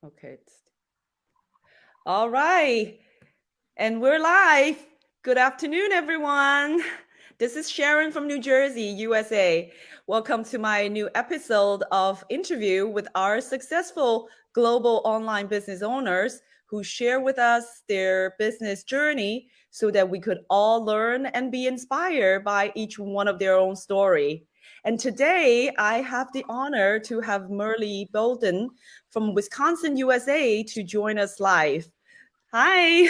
Okay. All right. And we're live. Good afternoon, everyone. This is Sharon from New Jersey, USA. Welcome to my new episode of interview with our successful global online business owners who share with us their business journey so that we could all learn and be inspired by each one of their own story. And today I have the honor to have Merle Bolden from Wisconsin, USA to join us live. Hi,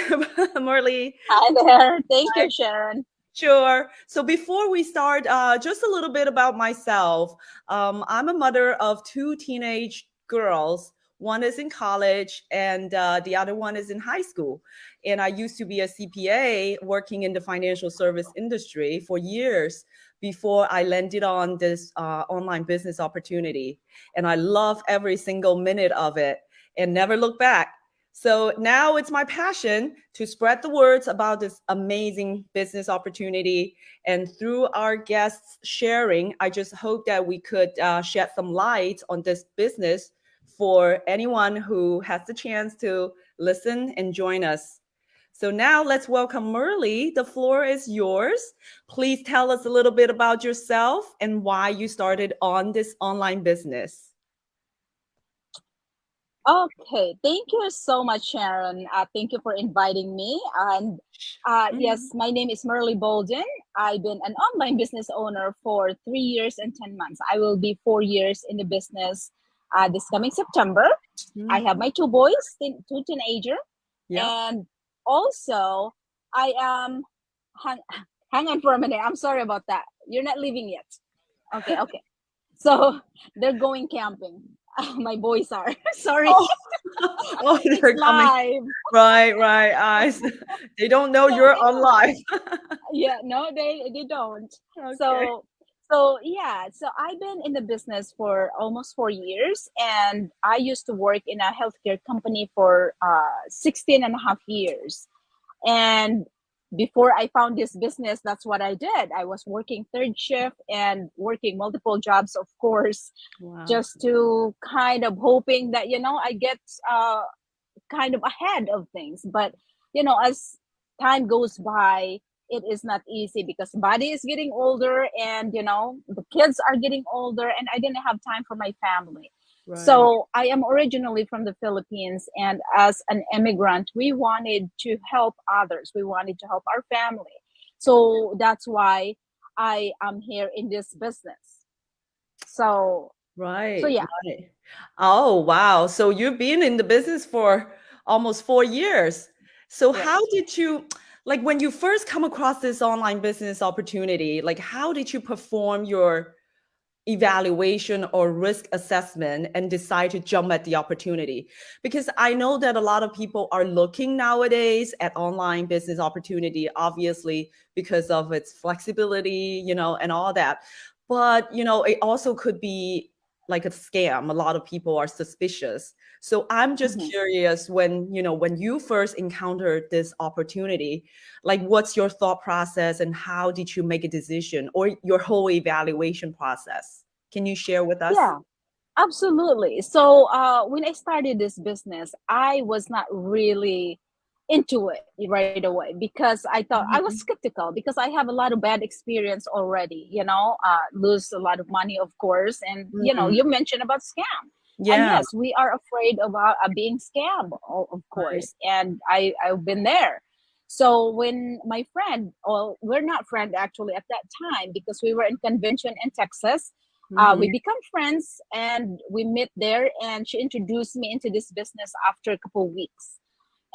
Marley. Hi there. Thank you, Sharon. Sure. So before we start, just a little bit about myself. I'm a mother of two teenage girls. One is in college, and the other one is in high school. And I used to be a CPA working in the financial service industry for years before I landed on this online business opportunity. And I love every single minute of it and never look back. So now it's my passion to spread the words about this amazing business opportunity. And through our guests sharing, I just hope that we could shed some light on this business for anyone who has the chance to listen and join us. So now let's welcome Merle. The floor is yours. Please tell us a little bit about yourself and why you started on this online business. Okay, thank you so much, Sharon. Thank you for inviting me. And yes, Mhm. my name is Merle Bolden. I've been an online business owner for 3 years and 10 months. I will be 4 years in the business this coming September. I have Mhm. my two boys, two teenager, Yep. and also I am. Hang, hang on for a minute. I'm sorry about that. You're not leaving yet. Okay, okay. So they're going camping. My boys are. Sorry, Oh, oh, it's they're coming. live. Right, right. They don't know So you're on anyway, live. yeah, no, they don't. Okay. So yeah, so I've been in the business for almost 4 years, and I used to work in a healthcare company for 16 and a half years. And before I found this business, that's what I did. I was working third shift and working multiple jobs, of course, Wow. just to kind of hoping that I get uh, kind of ahead of things. But as time goes by, it is not easy because body is getting older, and the kids are getting older, and I didn't have time for my family. Right. So I am originally from the Philippines, and as an immigrant, we wanted to help others, we wanted to help our family. So that's why I am here in this business. So Right. yeah. Right. Oh, wow. So you've been in the business for almost 4 years. So how Yes. did you, like when you first come across this online business opportunity, like how did you perform your evaluation or risk assessment and decide to jump at the opportunity? Because I know that a lot of people are looking nowadays at online business opportunity, obviously because of its flexibility, and all that. But, it also could be like a scam. A lot of people are suspicious. So I'm just Mhm. curious, when you first encountered this opportunity, like what's your thought process and how did you make a decision or your whole evaluation process? Can you share with us? Yeah. Absolutely. So when I started this business, I was not really into it right away because I thought I was Mhm. skeptical because I have a lot of bad experience already, lose a lot of money, of course. And, Mhm. you mentioned about scam. And Yeah, yes, we are afraid of being scammed, of right. course. And I've been there. So when my friend, or we're not friend actually at that time because we were in convention in Texas, we Mhm. become friends and we met there, and she introduced me into this business after a couple of weeks.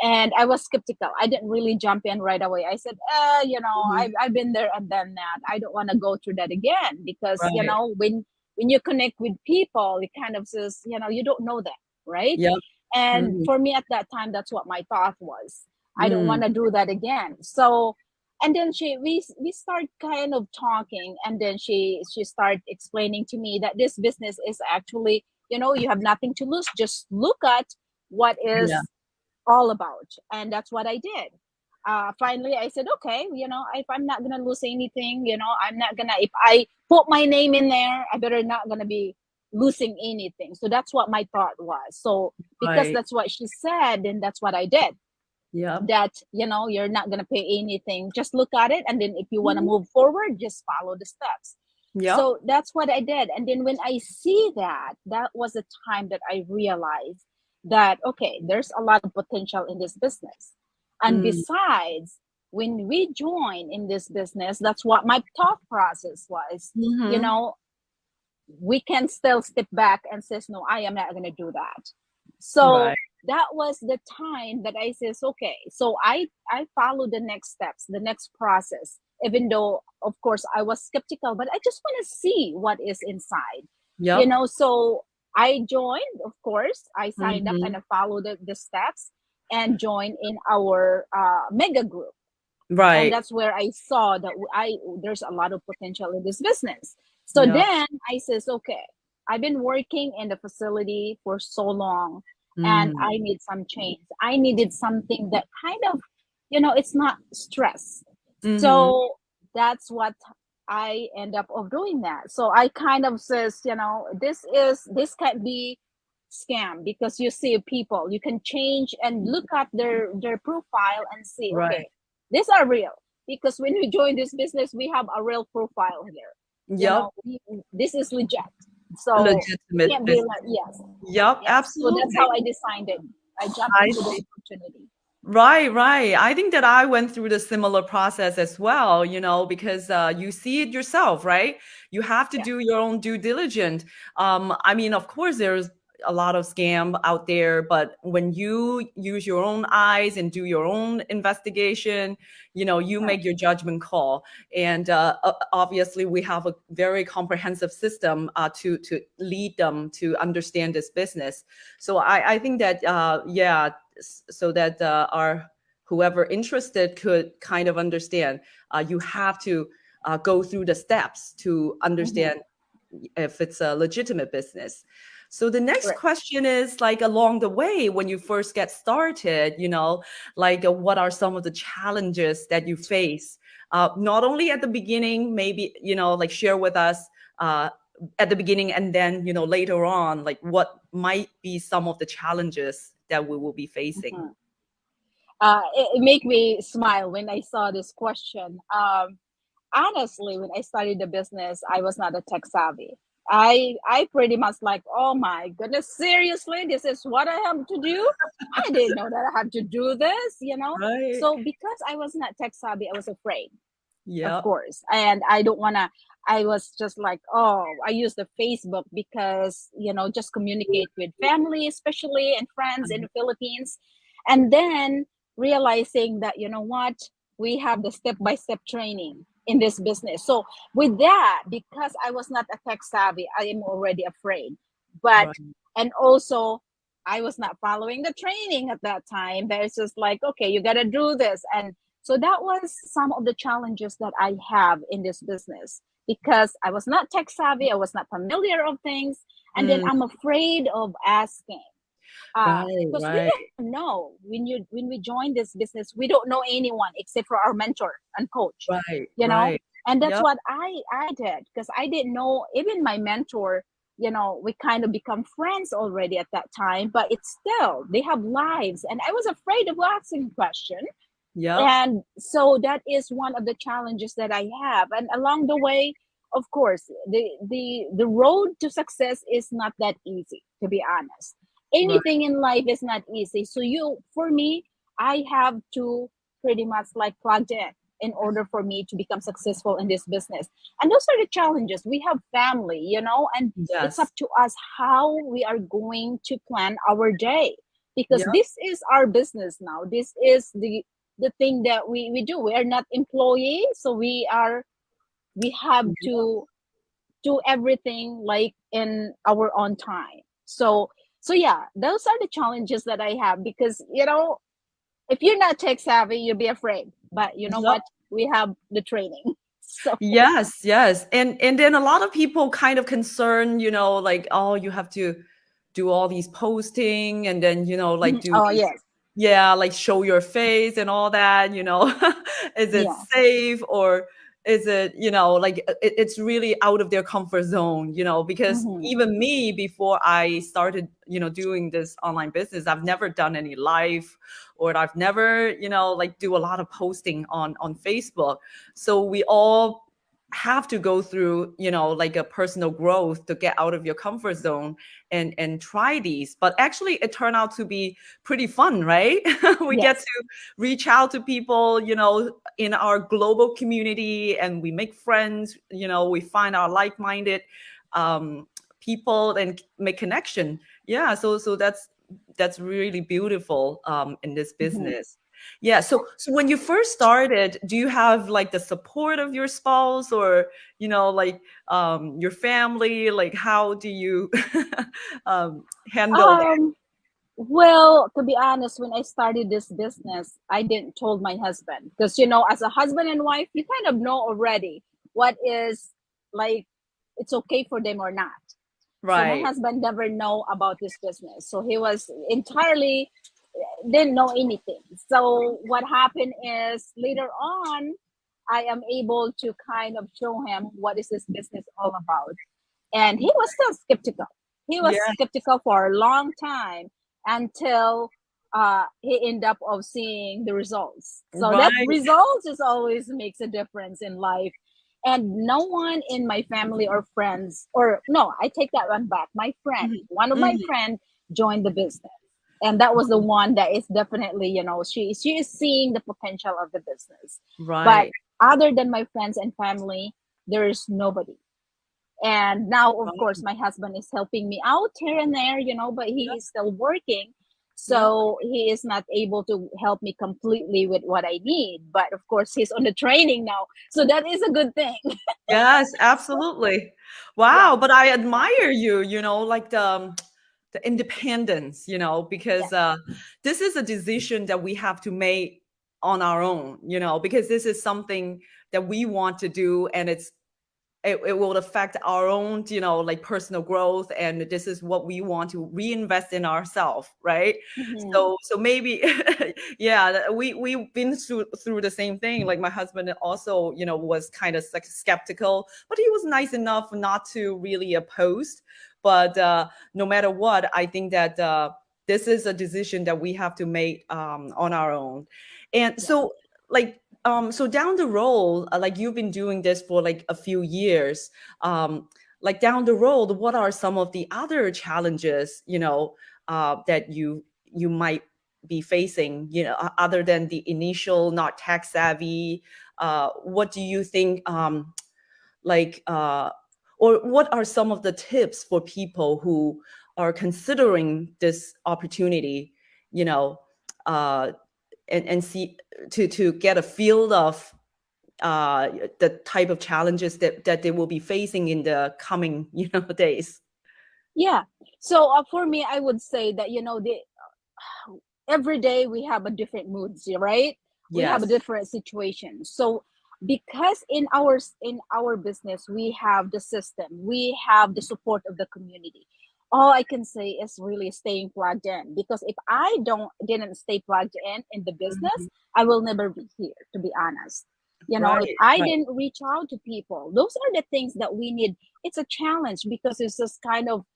And I was skeptical. I didn't really jump in right away. I said, Mhm. I've been there and done that. I don't want to go through that again because, Right. when you connect with people, it kind of says, you don't know them, right? Yep. And Mhm. for me at that time, that's what my thought was. I don't Mm. want to do that again. So, and then we start kind of talking, and then she started explaining to me that this business is actually, you have nothing to lose. Just look at what Yeah. is all about, and that's what I did. Finally I said, okay, if I'm not gonna lose anything, I'm not gonna, if I put my name in there, I better not gonna be losing anything. So that's what my thought was. So because Right. that's what she said, and that's what I did. Yep. That, you're not going to pay anything, just look at it, and then if you want to Mhm. move forward, just follow the steps. Yep. So that's what I did. And then when I see that, that was the time that I realized that, okay, there's a lot of potential in this business. And Mm. besides, when we join in this business, that's what my thought process was. You Mhm. know, we can still step back and says, no, I am not going to do that. So Right. that was the time that I says, okay. So I follow the next steps, the next process, even though of course I was skeptical, but I just want to see what is inside, Yep. so I joined, of course, I signed up and Mhm. I followed the steps and joined in our mega group. And Right. that's where I saw that there's a lot of potential in this business. So Yep. then I says, okay, I've been working in the facility for so long, and Mm. I need some change. I needed something that kind of, it's not stress. Mhm. So that's what I end up of doing that. So I kind of says, this can't be scam, because you see people, you can change and look at their profile and see, Right. okay, these are real. Because when we join this business, we have a real profile here. Yep. This is legit. So it Legitimate can't be business. like, yes, Yep. yes. So that's Absolutely. how I decided. I jumped I into the see. opportunity. Right, right. I think that I went through the similar process as well, because you see it yourself, right? You have to Yeah. do your own due diligence. I mean, of course, there's a lot of scam out there, but when you use your own eyes and do your own investigation, you Right. make your judgment call. And obviously, we have a very comprehensive system to lead them to understand this business. So I think that yeah, so that our whoever interested could kind of understand. You have to go through the steps to Mm-hmm. understand if it's a legitimate business. So the next Right. question is like along the way when you first get started, like what are some of the challenges that you face? Not only at the beginning, maybe, like share with us uh, at the beginning, and then, later on, like what might be some of the challenges that we will be facing. Mhm. It make me smile when I saw this question. Honestly, when I started the business, I was not a tech savvy. I pretty much like, oh my goodness, seriously, this is what I have to do. I didn't know that I had to do this. Right. So because I was not tech savvy, I was afraid, of Yep. course, and I don't wanna. I was just like, oh, I use the Facebook because just communicate with family, especially, and friends in the Philippines, and then realizing that what, we have the step by step training in this business. So with that, because I was not a tech savvy, I am already afraid. But Right. and also I was not following the training at that time. There's just like, okay, you gotta do this. And so that was some of the challenges that I have in this business, because I was not tech savvy, I was not familiar of things, and then Mm, I'm afraid of asking. right. Because we Right. don't know, when we join this business, we don't know anyone except for our mentor and coach, Right. you know Right. and that's Yep. what I did, because I didn't know even my mentor. We kind of become friends already at that time, but it's still, they have lives, and I was afraid of asking question. Yep. And so that is one of the challenges that I have. And along the way, of course, the road to success is not that easy, to be honest. Right. Anything in life is not easy. So for me, I have to pretty much like plug in order for me to become successful in this business. And those are the challenges. We have family, and it's up Yes. to us how we are going to plan our day, because Yep. this is our business now. This is the thing that we do. We are not employees, so we have to do everything like in our own time. So yeah, those are the challenges that I have, because if you're not tech savvy, you'll be afraid, but you know Yep. what, we have the training. So Yes. Yes. And then a lot of people kind of concern, like, oh, you have to do all these posting and then, like do oh these, yes, yeah, like show your face and all that, is it yeah. safe or is it, like it's really out of their comfort zone, because Mm-hmm. even me, before I started, doing this online business, I've never done any live, or I've never, like do a lot of posting on Facebook. So we all have to go through, like a personal growth to get out of your comfort zone and try these. But actually it turned out to be pretty fun, right? We get Yes. to reach out to people, in our global community, and we make friends, we find our like-minded people and make connection. Yeah, so that's really beautiful in this Mm-hmm. business. Yeah. So when you first started, do you have like the support of your spouse, or, like your family? Like, how do you handle that? Um, well, to be honest, when I started this business, I didn't told my husband because as a husband and wife, you kind of know already what is like it's okay for them or not. So my Right. husband never know about this business. So he was entirely didn't know anything. So what happened is later on, I am able to kind of show him what is this business all about. And he was still skeptical. He was Yeah. skeptical for a long time until he ended up of seeing the results. So that Right. results is always makes a difference in life. And no one in my family or friends, or no, I take that one back. My friend, Mhm. one of my Mhm. friends joined the business. And that was the one that is definitely, she is seeing the potential of the business. But Right. other than my friends and family, there is nobody. And now of course my husband is helping me out here and there, but he is still working, Yeah. so he is not able to help me completely with what I need, but of course he's on the training now, so that is a good thing. Yes, So absolutely. yeah, Wow, but I admire you, like the independence, because yes. this is a decision that we have to make on our own, because this is something that we want to do, and it will affect our own, like personal growth, and this is what we want to reinvest in ourselves, right? Hmm. So maybe yeah, we've been through the same thing. Like my husband also, was kind of skeptical, but he was nice enough not to really oppose. But no matter what, I think that this is a decision that we have to make on our own. And Yes. so, like, so down the road, like you've been doing this for like a few years, like down the road, what are some of the other challenges, that you might be facing, other than the initial not tech savvy? What do you think, like, or what are some of the tips for people who are considering this opportunity, you know, uh, and see to get a feel of the type of challenges that they will be facing in the coming days. Yeah. So for me, I would say that the every day we have a different moods, right? We have a Yes. different situation. So because in our business we have the system, we have the support of the community, all I can say is really staying plugged in, because if I didn't stay plugged in the business, Mhm. I will never be here, to be honest. If Right. I Right. didn't reach out to people, those are the things that we need. It's a challenge because it's just kind of,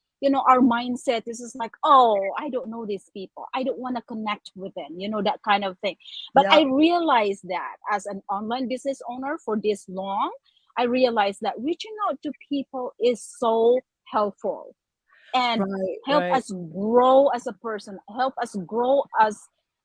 our mindset is just like, oh, I don't know these people, I don't want to connect with them, that kind of thing. But I Yeah. realized that as an online business owner for this long, I realized that reaching out to people is so helpful and Right. help Right. us grow as a person, help us grow as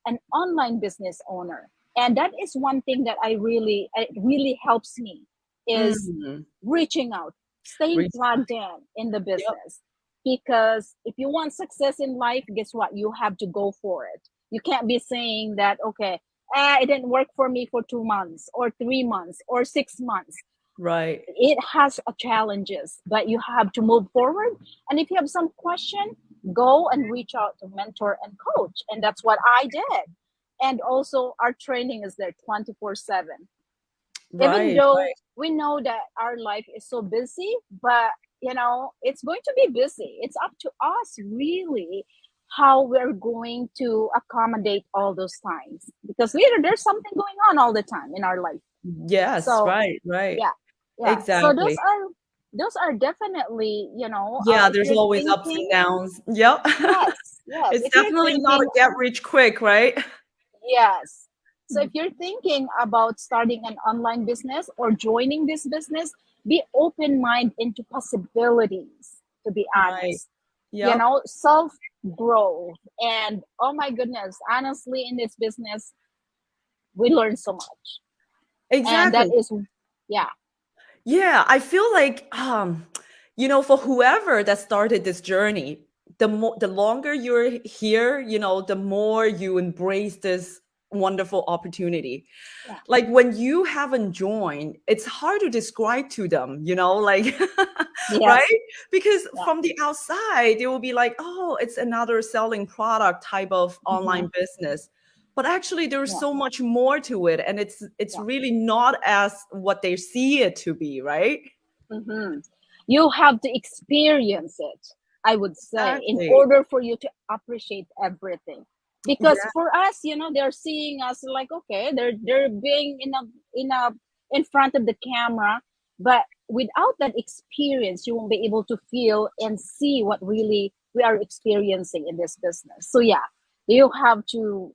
an online business owner. And that is one thing that it really helps me, is Mhm. reaching out, staying Re- plugged in the Yep. business. Because if you want success in life, guess what? You have to go for it. You can't be saying that, okay, it didn't work for me for 2 months or 3 months or 6 months. Right. It has a challenges, but you have to move forward. And if you have some question, go and reach out to mentor and coach. And that's what I did. And also our training is there 24/7, even Right. though Right. we know that our life is so busy, but it's going to be busy. It's up to us really how we're going to accommodate all those times, because later there's something going on all the time in our life. Yes, So right, right. yeah, yeah. So Exactly. those are definitely, Yeah, if there's you're always ups and thinking, downs. Yep. yes, yes, It's if you're definitely not thinking, a get rich quick, right? yes. So if you're thinking about starting an online business or joining this business, be open mind into possibilities, to be Right. honest. Yep. Self growth. And oh my goodness, honestly, in this business, we learn so much. And that Exactly. is, yeah. Yeah, I feel like for whoever that started this journey, the longer you're here, the more you embrace this wonderful opportunity. Yeah. Like when you haven't joined, it's hard to describe to them, like Yes. right? Because Yeah. from the outside, they will be like, oh, it's another selling product type of Hmm. online business. But actually there's Yeah. so much more to it. And it's Yeah. really not as what they see it to be, right? Hmm. You have to experience it, I would say, in Exactly. order for you to appreciate everything. Because Yeah, for us, they're seeing us like, okay, they're being in front of the camera, but without that experience, you won't be able to feel and see what really we are experiencing in this business. So yeah, you have to,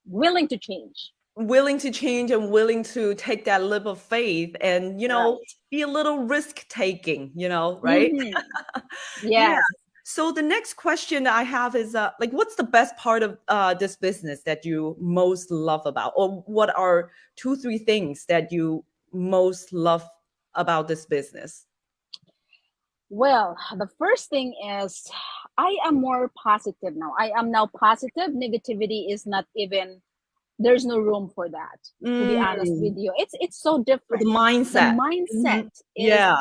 willing to change. willing to change and willing to take that leap of faith and Right. be a little risk taking, right? Mm-hmm. Yeah. Yes. So the next question I have is like what's the best part of this business that you most love about, or what are two, three things that you most love about this business? Well, the first thing is I am more positive now. I am now positive. Negativity is not even, there's no room for that. To be honest with Mm, you, it's so the different. The mindset. mindset Mhm. is Yeah.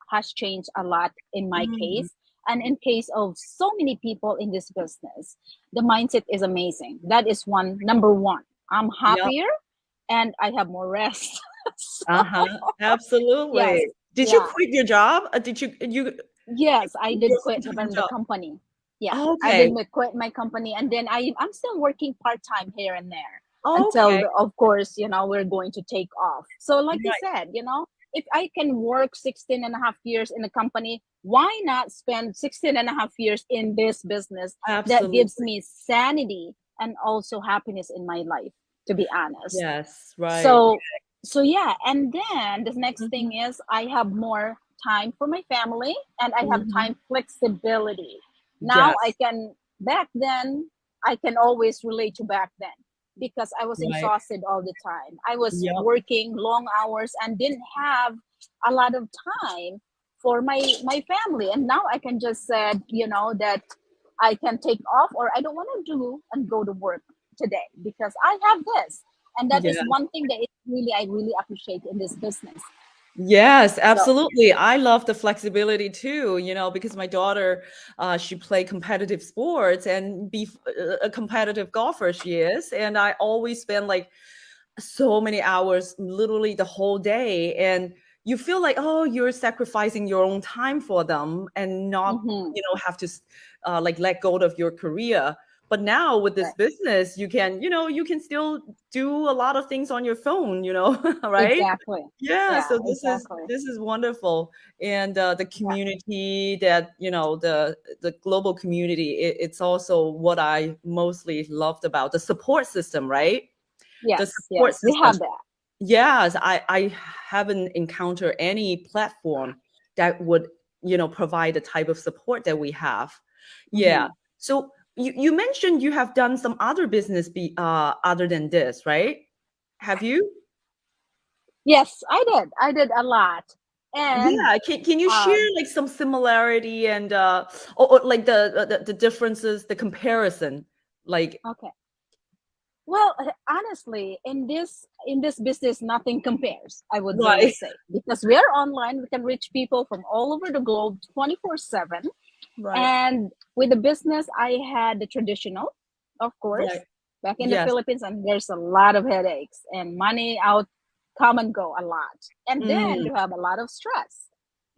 has changed a lot in my Mhm. case, and in case of so many people in this business. The mindset is amazing. That is number one. I'm Yep. happier and I have more rest. So, Uh-huh. yes, Absolutely. Did you yeah. quit your job? Did you Yes, I did your quit full-time from the job? company. Yeah, I did Okay. quit my company, and then I'm still working part time here and there until, Okay. of course, we're going to take off. So, like you Right. said, if I can work 16 and a half years in a company, why not spend 16 and a half years in this business that gives Absolutely. me sanity and also happiness in my life, to be honest. Yes, right. So yeah, and then the next Mhm. thing is I have more time for my family and I have Mhm. time flexibility. Now I Yes, can, back then I can always relate to back then because I was right. exhausted all the time. I was Yep. working long hours and didn't have a lot of time for my family. And now I can just said, that I can take off or I don't want to do and go to work today because I have this. And that is Yeah. one thing that I really appreciate in this business. Yes, So absolutely. I love the flexibility too, because my daughter, she play competitive sports and be a competitive golfer she is, and I always spend like so many hours, literally the whole day, and you feel like, oh, you're sacrificing your own time for them and not, mhm, have to like let go of your career. But now with this right, business, you can still do a lot of things on your phone, right? exactly. Yeah, Yeah, so this is exactly. this is wonderful, and the Yeah. community that the global community. It's also what I mostly loved about the support system, right? The Yes, support yes, we system. have that. Yes, I haven't encountered any platform that would provide the type of support that we have. Yeah. Hmm. So you mentioned you have done some other business other than this, right? Have you? Yes, I did a lot. And Yeah, can you share um like some similarity and or like the differences, the comparison, like okay. Well, honestly, in this business, nothing compares. I would really right, say because we are online, we can reach people from all over the globe, 24/7. right, And with the business, I had the traditional, of right. course, back in the Yes. Philippines, and there's a lot of headaches and money out, come and go a lot. And then Mm, you have a lot of stress,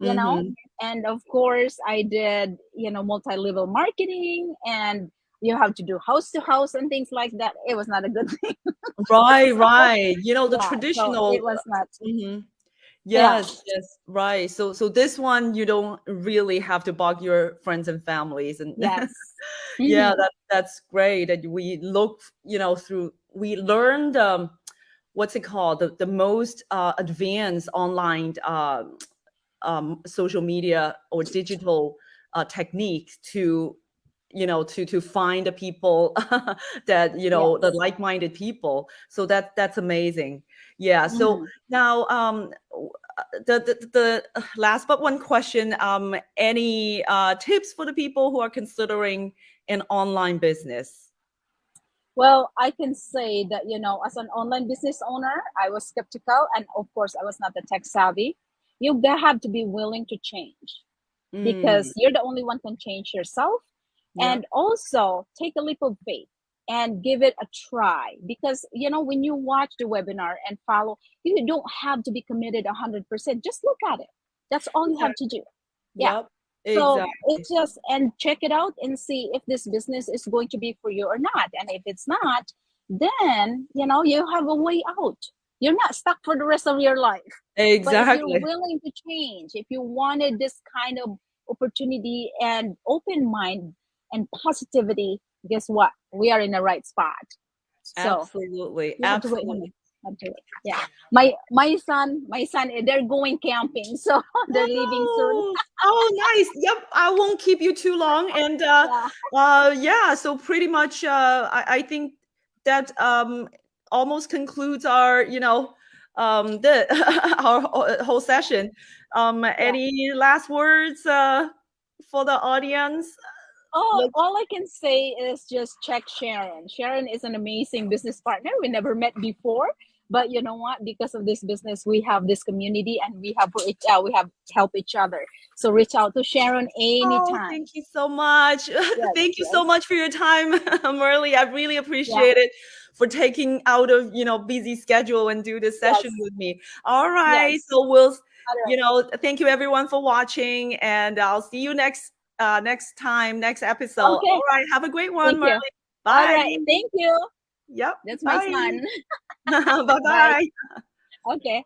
you know. mm-hmm. And of course, I did, multi level marketing and you have to do house to house and things like that. It was not a good thing. Right. The Yeah, so traditional. it was not. Mhm. Yeah. Yes, yes, right. So this one you don't really have to bug your friends and families, and Yes. yeah, Hmm. that's great. And we look, through we learned what's it called, the most advanced online social media or digital techniques to to find the people that the Yes. like-minded people. So that's amazing. Yeah, so Hmm. now the last but one question, any tips for the people who are considering an online business? Well, I can say that, as an online business owner, I was skeptical. And of course, I was not the tech savvy. Have to be willing to change, because Mm, you're the only one can change yourself. yeah. And also take a leap of faith and give it a try, because when you watch the webinar and follow, you don't have to be committed 100%. Just look at it. That's all you Yeah. have to do. Yeah. Yep. So Exactly. it's just, and check it out and see if this business is going to be for you or not. And if it's not, then you have a way out. You're not stuck for the rest of your life. But if you're Exactly. willing to change, if you wanted this kind of opportunity and open mind and positivity, guess what? We are in the right spot. So Absolutely. you have to wait a Absolutely. minute. Have to wait. Yeah. My son, they're going camping, so they're leaving soon. Oh, oh, nice. Yep. I won't keep you too long. And Yeah. yeah, so pretty much I think that almost concludes our, the our whole session. Yeah. Any last words for the audience? Oh, Look, all I can say is just check Sharon. Sharon is an amazing business partner. We never met before, but you know what? Because of this business, we have this community, and we have helped each other. So reach out to Sharon oh, anytime. thank you so much. Yes, Thank you so yes, much for your time, Merly. I really yeah, appreciate it for taking out of, busy schedule and do this session yes, with me. All right. yes. So we'll, All right. thank you everyone for watching, and I'll see you next time, next episode. Okay. All right. Have a great one, Thank Merly. you. All Bye. right. Thank you. Yep. That's my Bye. son. Bye. Bye-bye. Okay.